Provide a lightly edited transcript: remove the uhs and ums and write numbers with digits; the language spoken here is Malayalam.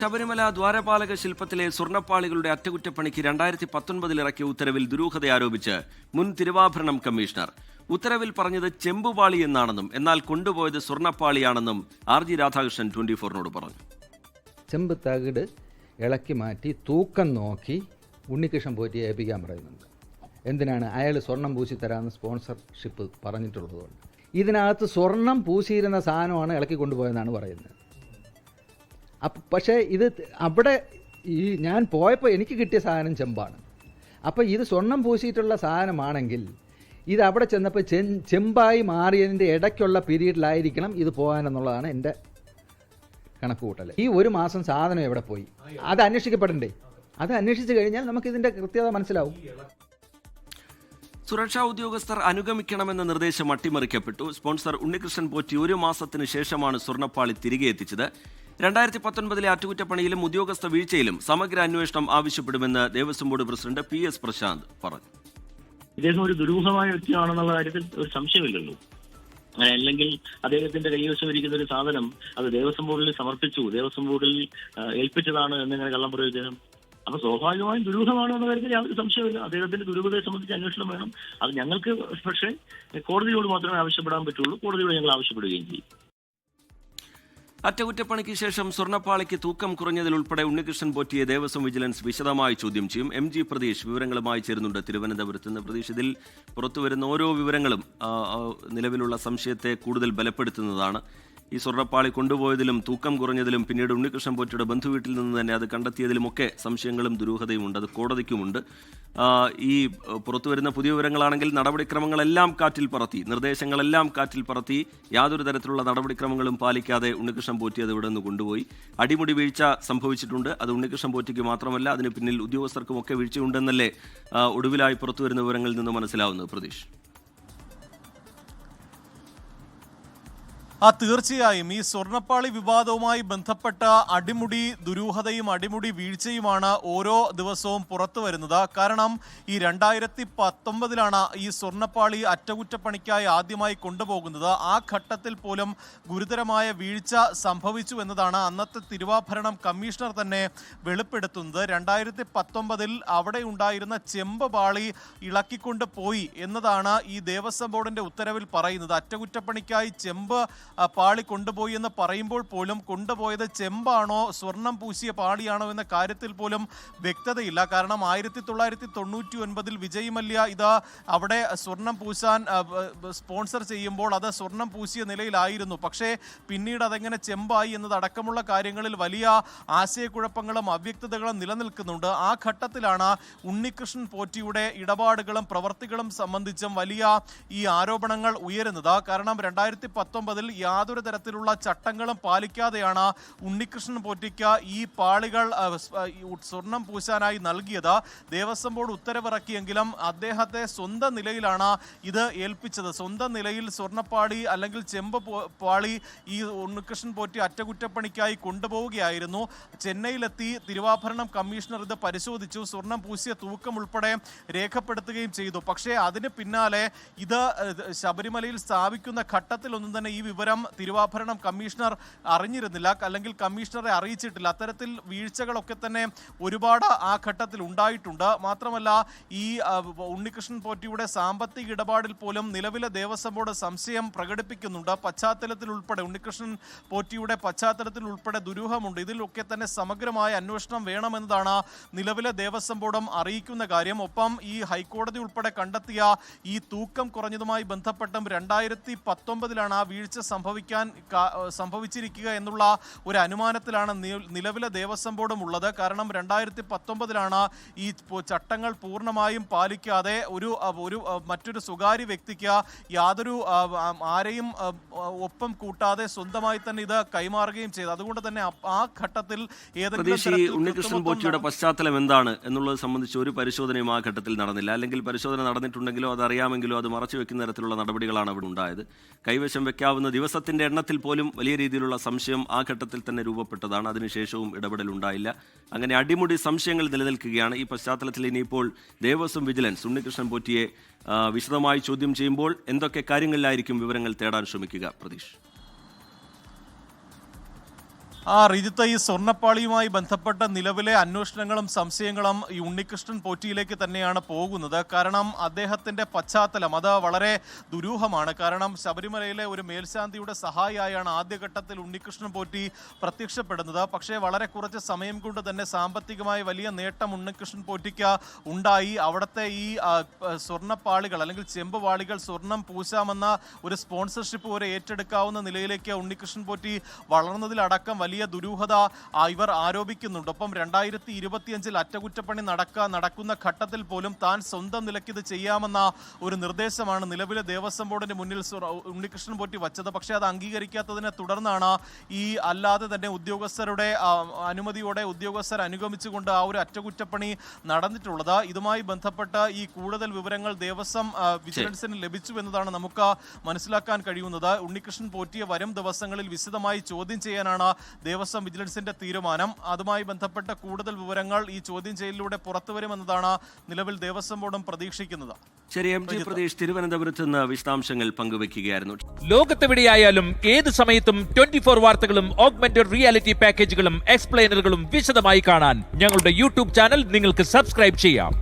ശബരിമല ദ്വാരപാലക ശില്പത്തിലെ സ്വർണ്ണപ്പാളികളുടെ അറ്റകുറ്റപ്പണിക്ക് 2019 ഇറക്കിയ ഉത്തരവിൽ ദുരൂഹത ആരോപിച്ച് മുൻ തിരുവാഭരണം കമ്മീഷണർ. ഉത്തരവിൽ പറഞ്ഞത് ചെമ്പുപാളി എന്നാണെന്നും എന്നാൽ കൊണ്ടുപോയത് സ്വർണ്ണപ്പാളിയാണെന്നും RG രാധാകൃഷ്ണൻ 24-നോട് പറഞ്ഞു. ചെമ്പ് തകിട് ഇളക്കി മാറ്റി തൂക്കം നോക്കി ഉണ്ണികൃഷ്ണൻ പോറ്റി ഏൽപ്പിക്കാൻ പറയുന്നുണ്ട്. എന്തിനാണ്? അയാൾ സ്വർണം പൂശി തരാമെന്ന് സ്പോൺസർഷിപ്പ് പറഞ്ഞിട്ടുള്ളതുകൊണ്ട്. ഇതിനകത്ത് സ്വർണം പൂശിയിരുന്ന സാധനമാണ് ഇളക്കി കൊണ്ടുപോയെന്നാണ് പറയുന്നത്. പക്ഷേ ഇത് അവിടെ ഞാൻ പോയപ്പോൾ എനിക്ക് കിട്ടിയ സാധനം ചെമ്പാണ്. അപ്പോൾ ഇത് സ്വർണം പൂശിയിട്ടുള്ള സാധനമാണെങ്കിൽ ഇത് അവിടെ ചെന്നപ്പോൾ ചെമ്പായി മാറിയതിൻ്റെ ഇടയ്ക്കുള്ള പീരീഡിലായിരിക്കണം ഇത് പോകാനെന്നുള്ളതാണ് എൻ്റെ കണക്കുകൂട്ടൽ. ഈ ഒരു മാസം സാധനം എവിടെ പോയി അത് അന്വേഷിക്കപ്പെടണ്ടേ? അത് അന്വേഷിച്ച് കഴിഞ്ഞാൽ നമുക്കിതിൻ്റെ കൃത്യത മനസ്സിലാവും. സുരക്ഷാ ഉദ്യോഗസ്ഥർ അനുഗമിക്കണമെന്ന നിർദ്ദേശം അട്ടിമറിക്കപ്പെട്ടു. സ്പോൺസർ ഉണ്ണികൃഷ്ണൻ പോറ്റി ഒരു മാസത്തിന് ശേഷമാണ് സ്വർണ്ണപ്പാളി തിരികെ എത്തിച്ചത്. 2019 അറ്റകുറ്റപ്പണിയിലും ഉദ്യോഗസ്ഥ വീഴ്ചയിലും സമഗ്ര അന്വേഷണം ആവശ്യപ്പെടുമെന്ന് Devaswom board president PS Prashanth പറഞ്ഞു. ഇദ്ദേഹം ഒരു ദുരൂഹമായ വ്യക്തിയാണെന്നുള്ള കാര്യത്തിൽ ഒരു സംശയമില്ലല്ലോ. അല്ലെങ്കിൽ അദ്ദേഹത്തിന്റെ കൈവശം ഇരിക്കുന്ന ഒരു സാധനം അത് ദേവസ്വം ബോർഡിൽ സമർപ്പിച്ചു, ദേവസ്വം ബോർഡിൽ ഏൽപ്പിച്ചതാണ് എന്നിങ്ങനെ കള്ളം പറയും ഇദ്ദേഹം. അപ്പൊ സ്വാഭാവികമായും ദുരൂഹമാണ് എന്ന കാര്യത്തിൽ യാതൊരു സംശയമില്ല. അദ്ദേഹത്തിന്റെ ദുരൂഹതയെ സംബന്ധിച്ച് അന്വേഷണം വേണം. അത് ഞങ്ങൾക്ക് പക്ഷേ കോടതിയോട് മാത്രമേ ആവശ്യപ്പെടാൻ പറ്റുള്ളൂ. കോടതിയോട് ഞങ്ങൾ ആവശ്യപ്പെടുകയും ചെയ്യും. അറ്റകുറ്റപ്പണിക്ക് ശേഷം സ്വർണ്ണപ്പാളിക്ക് തൂക്കം കുറഞ്ഞതിലുൾപ്പെടെ ഉണ്ണികൃഷ്ണൻ പോറ്റിയെ ദേവസ്വം വിജിലൻസ് വിശദമായി ചോദ്യം ചെയ്യും. MG പ്രതീഷ് വിവരങ്ങളുമായി ചേരുന്നുണ്ട് തിരുവനന്തപുരത്ത് നിന്ന്. പ്രതീഷ്, ഇതിൽ പുറത്തുവരുന്ന ഓരോ വിവരങ്ങളും നിലവിലുള്ള സംശയത്തെ കൂടുതൽ ബലപ്പെടുത്തുന്നതാണ്. ഈ സ്വർണ്ണപ്പാളി കൊണ്ടുപോയതിലും തൂക്കം കുറഞ്ഞതിലും പിന്നീട് ഉണ്ണികൃഷ്ണൻ പോറ്റിയുടെ ബന്ധുവീട്ടിൽ നിന്ന് തന്നെ അത് കണ്ടെത്തിയതിലുമൊക്കെ സംശയങ്ങളും ദുരൂഹതയുമുണ്ട്. അത് കോടതിക്കുമുണ്ട്. ഈ പുറത്തുവരുന്ന പുതിയ വിവരങ്ങളാണെങ്കിൽ നടപടിക്രമങ്ങളെല്ലാം കാറ്റിൽ പറത്തി, നിർദ്ദേശങ്ങളെല്ലാം കാറ്റിൽ പറത്തി, യാതൊരു തരത്തിലുള്ള നടപടിക്രമങ്ങളും പാലിക്കാതെ ഉണ്ണികൃഷ്ണൻ പോറ്റി അത് ഇവിടെ നിന്ന് കൊണ്ടുപോയി. അടിമുടി വീഴ്ച സംഭവിച്ചിട്ടുണ്ട്. അത് ഉണ്ണികൃഷ്ണൻ പോറ്റിക്ക് മാത്രമല്ല, അതിന് പിന്നിൽ ഉദ്യോഗസ്ഥർക്കുമൊക്കെ വീഴ്ചയുണ്ടെന്നല്ലേ ഒടുവിലായി പുറത്തുവരുന്ന വിവരങ്ങളിൽ നിന്ന് മനസ്സിലാവുന്നത് പ്രതീഷ്? തീർച്ചയായും ഈ സ്വർണ്ണപ്പാളി വിവാദവുമായി ബന്ധപ്പെട്ട അടിമുടി ദുരൂഹതയും അടിമുടി വീഴ്ചയുമാണ് ഓരോ ദിവസവും പുറത്തു വരുന്നത്. കാരണം ഈ 2019 ഈ സ്വർണ്ണപ്പാളി അറ്റകുറ്റപ്പണിക്കായി ആദ്യമായി കൊണ്ടുപോകുന്നത്. ആ ഘട്ടത്തിൽ പോലും ഗുരുതരമായ വീഴ്ച സംഭവിച്ചു എന്നതാണ് അന്നത്തെ തിരുവാഭരണം കമ്മീഷണർ തന്നെ വെളിപ്പെടുത്തുന്നത്. 2019 അവിടെ ഉണ്ടായിരുന്ന ചെമ്പ് പാളി ഇളക്കിക്കൊണ്ട് പോയി എന്നതാണ് ഈ ദേവസ്വം ബോർഡിന്റെ ഉത്തരവിൽ പറയുന്നത്. അറ്റകുറ്റപ്പണിക്കായി ചെമ്പ് പാളി കൊണ്ടുപോയി എന്ന് പറയുമ്പോൾ പോലും കൊണ്ടുപോയത് ചെമ്പാണോ സ്വർണം പൂശിയ പാളിയാണോ എന്ന കാര്യത്തിൽ പോലും വ്യക്തതയില്ല. കാരണം 1999 വിജയ് മല്യ ഇത് അവിടെ സ്വർണം പൂശാൻ സ്പോൺസർ ചെയ്യുമ്പോൾ അത് സ്വർണം പൂശിയ നിലയിലായിരുന്നു. പക്ഷേ പിന്നീട് അതെങ്ങനെ ചെമ്പായി എന്നതടക്കമുള്ള കാര്യങ്ങളിൽ വലിയ ആശയക്കുഴപ്പങ്ങളും അവ്യക്തതകളും നിലനിൽക്കുന്നുണ്ട്. ആ ഘട്ടത്തിലാണ് ഉണ്ണികൃഷ്ണൻ പോറ്റിയുടെ ഇടപാടുകളും പ്രവർത്തികളും സംബന്ധിച്ചും വലിയ ഈ ആരോപണങ്ങൾ ഉയരുന്നത്. കാരണം 2019 യാതൊരു തരത്തിലുള്ള ചട്ടങ്ങളും പാലിക്കാതെയാണ് ഉണ്ണികൃഷ്ണൻ പോറ്റിക്ക് ഈ പാളികൾ സ്വർണം പൂശാനായി നൽകിയത്. ദേവസ്വം ബോർഡ് ഉത്തരവിറക്കിയെങ്കിലും അദ്ദേഹത്തെ സ്വന്തം നിലയിലാണ് ഇത് ഏൽപ്പിച്ചത്. സ്വന്തം നിലയിൽ സ്വർണ്ണപ്പാളി അല്ലെങ്കിൽ ചെമ്പ് പാളി ഈ ഉണ്ണികൃഷ്ണൻ പോറ്റി അറ്റകുറ്റപ്പണിക്കായി കൊണ്ടുപോവുകയായിരുന്നു. ചെന്നൈയിലെത്തി തിരുവാഭരണം കമ്മീഷണർ ഇത് പരിശോധിച്ചു. സ്വർണം പൂശിയ തൂക്കം ഉൾപ്പെടെ രേഖപ്പെടുത്തുകയും ചെയ്തു. പക്ഷേ അതിന് പിന്നാലെ ഇത് ശബരിമലയിൽ സ്ഥാപിക്കുന്ന ഘട്ടത്തിലൊന്നും തന്നെ ഈ വിവരം തിരുവാഭരണം കമ്മീഷണർ അറിഞ്ഞിരുന്നില്ല, അല്ലെങ്കിൽ കമ്മീഷണറെ അറിയിച്ചിട്ടില്ല. അത്തരത്തിൽ വീഴ്ചകളൊക്കെ തന്നെ ഒരുപാട് ആ ഘട്ടത്തിൽ ഉണ്ടായിട്ടുണ്ട്. മാത്രമല്ല ഈ ഉണ്ണികൃഷ്ണൻ പോറ്റിയുടെ സാമ്പത്തിക ഇടപാടിൽ പോലും നിലവിലെ ദേവസ്വം ബോർഡ് സംശയം പ്രകടിപ്പിക്കുന്നുണ്ട്. പശ്ചാത്തലത്തിൽ ഉൾപ്പെടെ ഉണ്ണികൃഷ്ണൻ പോറ്റിയുടെ പശ്ചാത്തലത്തിൽ ഉൾപ്പെടെ ദുരൂഹമുണ്ട്. ഇതിലൊക്കെ തന്നെ സമഗ്രമായ അന്വേഷണം വേണമെന്നതാണ് നിലവിലെ ദേവസ്വം ബോർഡും അറിയിക്കുന്ന കാര്യം. ഒപ്പം ഈ ഹൈക്കോടതി ഉൾപ്പെടെ കണ്ടെത്തിയ ഈ തൂക്കം കുറഞ്ഞതുമായി ബന്ധപ്പെട്ടും 2019 ആ വീഴ്ച സംഭവിച്ചിരിക്കുക എന്നുള്ള ഒരു അനുമാനത്തിലാണ് നിലവിലെ ദേവസ്വം ബോർഡും ഉള്ളത്. കാരണം 2019 ഈ ചട്ടങ്ങൾ പൂർണ്ണമായും പാലിക്കാതെ മറ്റൊരു സ്വകാര്യ വ്യക്തിക്ക് യാതൊരു ആരെയും ഒപ്പം കൂട്ടാതെ സ്വന്തമായി തന്നെ ഇത് കൈമാറുകയും ചെയ്തു. അതുകൊണ്ട് തന്നെ ആ ഘട്ടത്തിൽ ഉണ്ണികൃഷ്ണൻ പോറ്റിയുടെ പശ്ചാത്തലം എന്താണ് എന്നുള്ളത് സംബന്ധിച്ച് ഒരു പരിശോധനയും ആ ഘട്ടത്തിൽ നടന്നില്ല. അല്ലെങ്കിൽ പരിശോധന നടന്നിട്ടുണ്ടെങ്കിലോ അതറിയാമെങ്കിലോ അത് മറച്ചു വെക്കുന്ന തരത്തിലുള്ള നടപടികളാണ് അവിടെ ഉണ്ടായത്. കൈവശം വെക്കാവുന്ന ദിവസത്തിന്റെ എണ്ണത്തിൽ പോലും വലിയ രീതിയിലുള്ള സംശയം ആ ഘട്ടത്തിൽ തന്നെ രൂപപ്പെട്ടതാണ്. അതിനുശേഷവും ഇടപെടലുണ്ടായില്ല. അങ്ങനെ അടിമുടി സംശയങ്ങൾ നിലനിൽക്കുകയാണ്. ഈ പശ്ചാത്തലത്തിൽ ഇനിയിപ്പോൾ ദേവസ്വം വിജിലൻസ് ഉണ്ണികൃഷ്ണൻ പോറ്റിയെ വിശദമായി ചോദ്യം ചെയ്യുമ്പോൾ എന്തൊക്കെ കാര്യങ്ങളിലായിരിക്കും വിവരങ്ങൾ തേടാൻ ശ്രമിക്കുക പ്രതീഷ്? റിജിത്ത്, ഈ സ്വർണ്ണപ്പാളിയുമായി ബന്ധപ്പെട്ട നിലവിലെ അന്വേഷണങ്ങളും സംശയങ്ങളും ഈ ഉണ്ണികൃഷ്ണൻ പോറ്റിയിലേക്ക് തന്നെയാണ് പോകുന്നത്. കാരണം അദ്ദേഹത്തിന്റെ പശ്ചാത്തലം അത് വളരെ ദുരൂഹമാണ്. കാരണം ശബരിമലയിലെ ഒരു മേൽശാന്തിയുടെ സഹായിയായാണ് ആദ്യഘട്ടത്തിൽ ഉണ്ണികൃഷ്ണൻ പോറ്റി പ്രത്യക്ഷപ്പെടുന്നത്. പക്ഷേ വളരെ കുറച്ച് സമയം കൊണ്ട് തന്നെ സാമ്പത്തികമായി വലിയ നേട്ടം ഉണ്ണികൃഷ്ണൻ പോറ്റിക്ക് ഉണ്ടായി. അവിടുത്തെ ഈ സ്വർണ്ണപ്പാളികൾ അല്ലെങ്കിൽ ചെമ്പുപാളികൾ സ്വർണം പൂശാമെന്ന ഒരു സ്പോൺസർഷിപ്പ് വരെ ഏറ്റെടുക്കാവുന്ന നിലയിലേക്ക് ഉണ്ണികൃഷ്ണൻ പോറ്റി വളർന്നതിലടക്കം വലിയ ദുരൂഹത ഇവർ ആരോപിക്കുന്നുണ്ട്. ഒപ്പം 2025 അറ്റകുറ്റപ്പണി നടക്കുന്ന ഘട്ടത്തിൽ പോലും താൻ സ്വന്തം നിലയ്ക്ക് ഇത് ചെയ്യാമെന്ന ഒരു നിർദ്ദേശമാണ് നിലവിലെ ദേവസ്വം ബോർഡിന് മുന്നിൽ ഉണ്ണികൃഷ്ണൻ പോറ്റി വച്ചത്. പക്ഷേ അത് അംഗീകരിക്കാത്തതിനെ തുടർന്നാണ് ഈ അല്ലാതെ തന്നെ ഉദ്യോഗസ്ഥരുടെ അനുമതിയോടെ ഉദ്യോഗസ്ഥർ അനുഗമിച്ചുകൊണ്ട് ആ ഒരു അറ്റകുറ്റപ്പണി നടന്നിട്ടുള്ളത്. ഇതുമായി ബന്ധപ്പെട്ട് ഈ കൂടുതൽ വിവരങ്ങൾ ദേവസ്വം വിജിലൻസിന് ലഭിച്ചു എന്നതാണ് നമുക്ക് മനസ്സിലാക്കാൻ കഴിയുന്നത്. ഉണ്ണികൃഷ്ണൻ പോറ്റിയെ വരും ദിവസങ്ങളിൽ വിശദമായി ചോദ്യം ചെയ്യാനാണ് ദേവസ്വം വിജിലൻസിന്റെ തീരുമാനം. അതുമായി ബന്ധപ്പെട്ട കൂടുതൽ വിവരങ്ങൾ ഈ ചോദ്യം ചെയ്യലിലൂടെ പുറത്തുവരുമെന്നതാണ് നിലവിൽ ദേവസ്വം ബോർഡും പ്രതീക്ഷിക്കുന്നത്. ശരി, എം ജി പ്രതീഷ് തിരുവനന്തപുരത്ത് നിന്ന് വിശദാംശങ്ങൾ പങ്കുവയ്ക്കുകയായിരുന്നു. ലോകത്തെവിടെയായാലും ഏത് സമയത്തും 24 വാർത്തകളും ഓഗ്മെന്റഡ് റിയാലിറ്റി പാക്കേജുകളും എക്സ്പ്ലെയിനറുകളും വിശദമായി കാണാൻ ഞങ്ങളുടെ യൂട്യൂബ് ചാനൽ നിങ്ങൾക്ക് സബ്സ്ക്രൈബ് ചെയ്യാം.